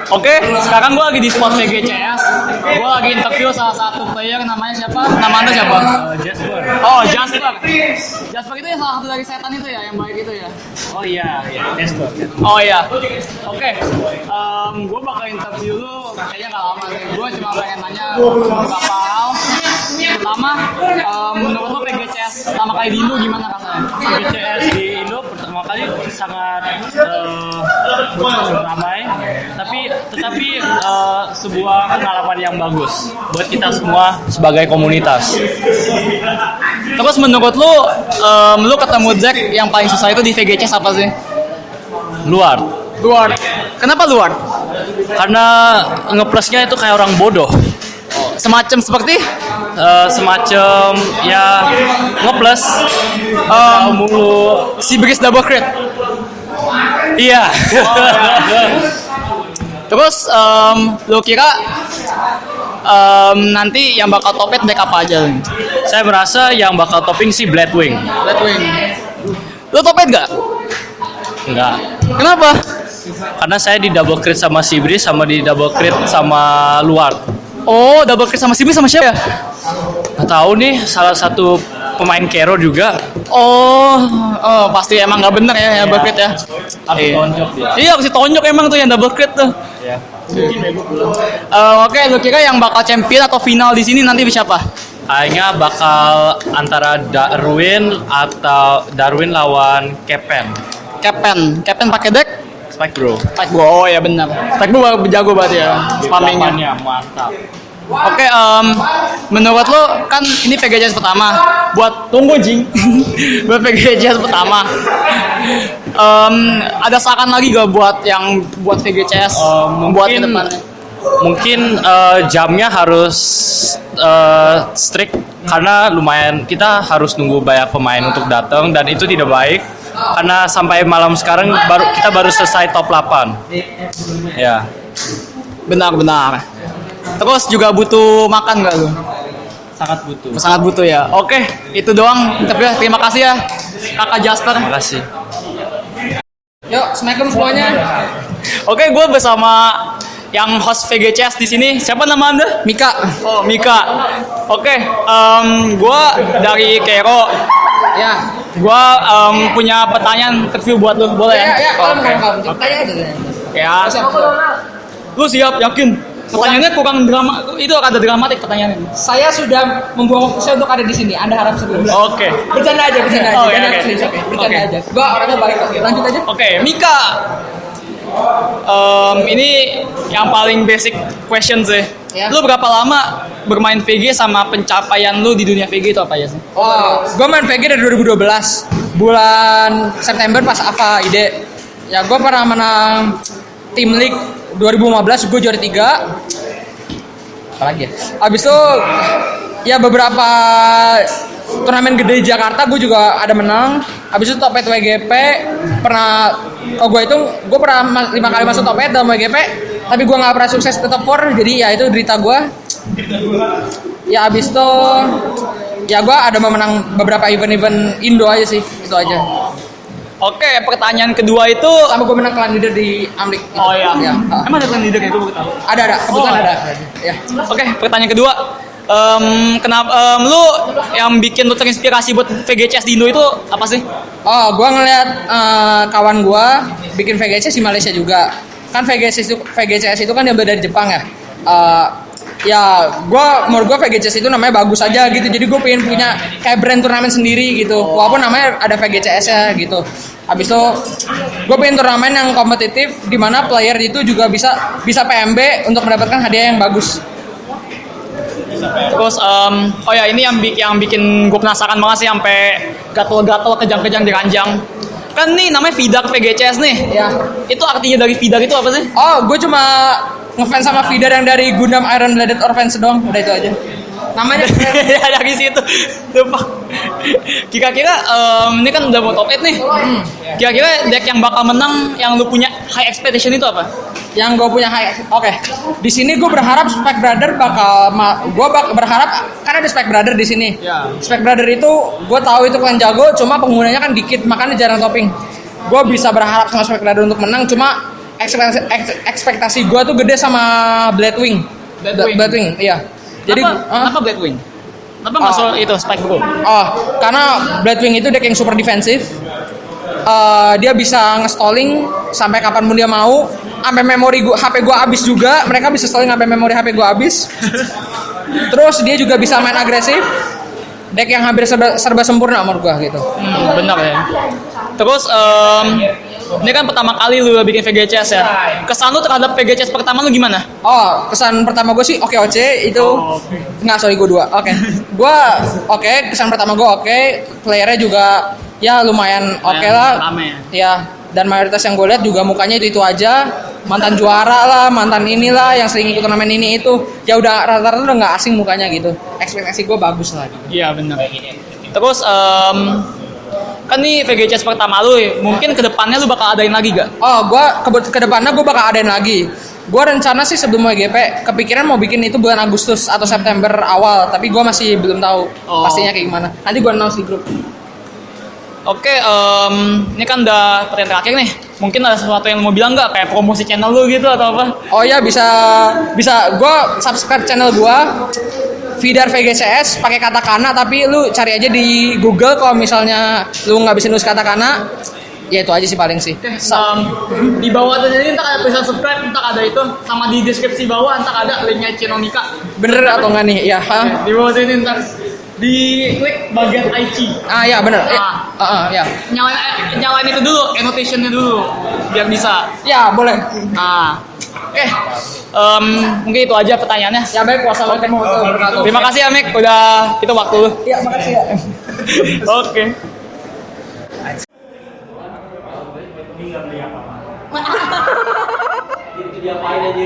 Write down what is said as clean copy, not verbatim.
Oke, sekarang gue lagi di spot VGCS. Gue lagi interview salah satu player, namanya siapa? Nama anda siapa? Jasper. Oh, Jasper. Jasper itu ya salah satu dari setan itu ya, yang baik itu ya? Oh iya, Jasper. Oh iya. Oke, gue bakal interview lu kayaknya nggak lama sih. Gue cuma pengen nanya beberapa hal. Pertama, menurut lu VGCS pertama kali di Indo gimana rasanya? VGCS di Indo pertama kali sangat ramai, tetapi sebuah pengalaman yang bagus buat kita semua sebagai komunitas. Terus menurut lu ketemu Jack yang paling susah itu di VGCS apa sih? Luar. Kenapa luar? Karena ngeplusnya itu kayak orang bodoh. Semacam seperti Semacam ya ngeplus mulu. si Bris double crit. Iya. Terus lu kira nanti yang bakal topet deck apa aja? Saya merasa yang bakal topping si Bloodwing. Lu topet gak? Enggak. Kenapa? Karena saya di double crit sama si Bris sama di double crit sama luar. Oh, double crit sama si Bris sama siapa ya? Nggak tahu nih, salah satu pemain Kero juga. Oh, pasti emang nggak bener ya double crit ya. Harus tonjok dia. Iya, harus ditonjok emang tuh yang double crit tuh. Iya. Oke, lu kira yang bakal champion atau final di sini nanti siapa? Kayaknya bakal antara Darwin lawan Captain pakai deck? Spike Bro. Spike Bro, oh ya benar. Spike Bro jago banget ya spammingnya. Mantap. Oke, menurut lo kan ini VGCS pertama. Buat tunggu Jing. Buat VGCS pertama. Ada saran lagi gak buat VGCS buat ke depannya? Mungkin jamnya harus strict karena lumayan kita harus nunggu banyak pemain untuk datang dan itu tidak baik karena sampai malam sekarang kita baru selesai top 8. Ya. Benar. Terus juga butuh makan nggak lu? Sangat butuh ya. Oke, itu doang. Terima kasih ya, Kakak Jasper. Terima kasih. Yuk, assalamualaikum semuanya. Oke, gue bersama yang host VGCS di sini. Siapa nama anda? Mika. Oh, Mika. Oke, gue dari Kero. Ya. Gue punya pertanyaan interview buat lu, boleh ya? Ya, kalau tanya aja. Ya. Lu siap? Yakin? Pertanyaannya kurang drama, itu ada dramatik pertanyaannya. Saya sudah membuang waktu saya untuk ada di sini. Anda harap serius. Oke. Bercanda aja. Oh, Bercanda okay. aja. Gua orangnya baik. Oke, lanjut aja. Oke, Mika. Ini yang paling basic question sih. Ya. Lu berapa lama bermain VG sama pencapaian lu di dunia VG itu apa aja sih? Oh, gua main VG dari 2012. Bulan September pas AFA ide. Ya, gua pernah menang Team League 2015, gue juara 3. Apalagi ya? Abis itu ya beberapa turnamen gede di Jakarta gue juga ada menang. Abis itu top 8 WGP pernah. Gue pernah 5 kali masuk top 8 dalam WGP, tapi gue nggak pernah sukses ke top 4. Jadi ya itu derita gue. Ya abis itu ya gue ada memenang beberapa event-event Indo aja sih, itu aja. Oke, pertanyaan kedua itu. Sama gue menang clan leader di Amrik. Gitu. Oh iya. Ya. Emang ada clan leader itu gue tahu. Ada, kebetulan Oh. ada. Ya. Oke, pertanyaan kedua. Kenapa lu yang bikin lu terinspirasi buat VGCS di Indo itu apa sih? Oh, gue ngeliat kawan gue bikin VGCS di Malaysia juga. Kan VGCS itu kan diambil dari Jepang ya. Ya, menurut gue VGCS itu namanya bagus aja gitu. Jadi gue pengen punya kayak brand turnamen sendiri gitu. Walaupun namanya ada VGCS ya gitu. Habis itu gue pengen turnamen yang kompetitif di mana player itu juga bisa PMB untuk mendapatkan hadiah yang bagus. Terus, oh ya ini yang bikin gue penasaran banget sih sampai gatel-gatel kejang-kejang di ranjang. Kan nih namanya Vidar VGCS nih. Ya. Itu artinya dari Vidar itu apa sih? Oh, gue cuma ngefans sama Vidar yang dari Gundam Iron Blooded Orphans doang. Udah itu aja. Namanya Ya dari situ. Lupa. Kira-kira ini kan udah mau top 8 nih. Kira-kira deck yang bakal menang yang lu punya high expectation itu apa? yang gue punya Oke. Di sini gue berharap Spike Brother berharap kan ada Spike Brother di sini. Ya. Spike Brother itu gue tahu itu kan jago, cuma penggunanya kan dikit, makanya jarang topping. Gue bisa berharap sama Spike Brother untuk menang, cuma ekspektasi gue tuh gede sama Bladewing. Bladewing, iya. Jadi kenapa Bladewing? Kenapa masuk itu Spike Bro? Oh, karena Bladewing itu deck yang super defensif. Dia bisa nge-stalling sampai kapanpun dia mau. Sampai memori HP gua habis juga. Mereka bisa stalling sampai memori HP gua habis. Terus dia juga bisa main agresif. Deck yang hampir serba sempurna menurut gua gitu. Benar ya. Terus ini kan pertama kali lu bikin VGCS ya. Kesan lu terhadap VGCS pertama lu gimana? Oh, kesan pertama gue sih oke itu. Nggak, sorry gue 2. Oke. Kesan pertama gue oke. Playernya juga ya lumayan oke lah. Rame Ya, dan mayoritas yang gue lihat juga mukanya itu aja. Mantan juara lah, mantan inilah yang sering ikut turnamen ini itu. Ya udah rata-rata udah nggak asing mukanya gitu. Ekspektasi gue bagus lah gitu. Iya benar. Terus kan nih VGCS pertama lu, mungkin kedepannya lu bakal adain lagi gak? Oh, ke depannya gue bakal adain lagi. Gue rencana sih sebelum WGP kepikiran mau bikin itu bulan Agustus atau September awal, tapi gue masih belum tahu pastinya kayak gimana. Nanti gue announce di grup. Oke, ini kan udah pertanyaan terakhir nih. Mungkin ada sesuatu yang mau bilang nggak? Kayak promosi channel lu gitu atau apa? Oh ya bisa. Gue subscribe channel gue Vidar VGCS pakai katakana, tapi lu cari aja di Google kalau misalnya lu nggak bisa nulis katakana. Ya itu aja sih paling sih. Di bawah atas ini ntar ada tulisan subscribe, ntar ada itu, sama di deskripsi bawah ntar ada linknya channel Mika. Bener atau enggak nih? Ya. Di bawah sini ntar di klik bagian IC. Ya bener. Ya. Nyalain itu dulu, annotation-nya dulu biar bisa. Ya boleh. Oke. Mungkin itu aja pertanyaannya. Ya baik, wassalamualaikum warahmatullahi wabarakatuh. Terima kasih Amik, udah itu waktu lu. Ya makasih ya. Oke. Diapain aja?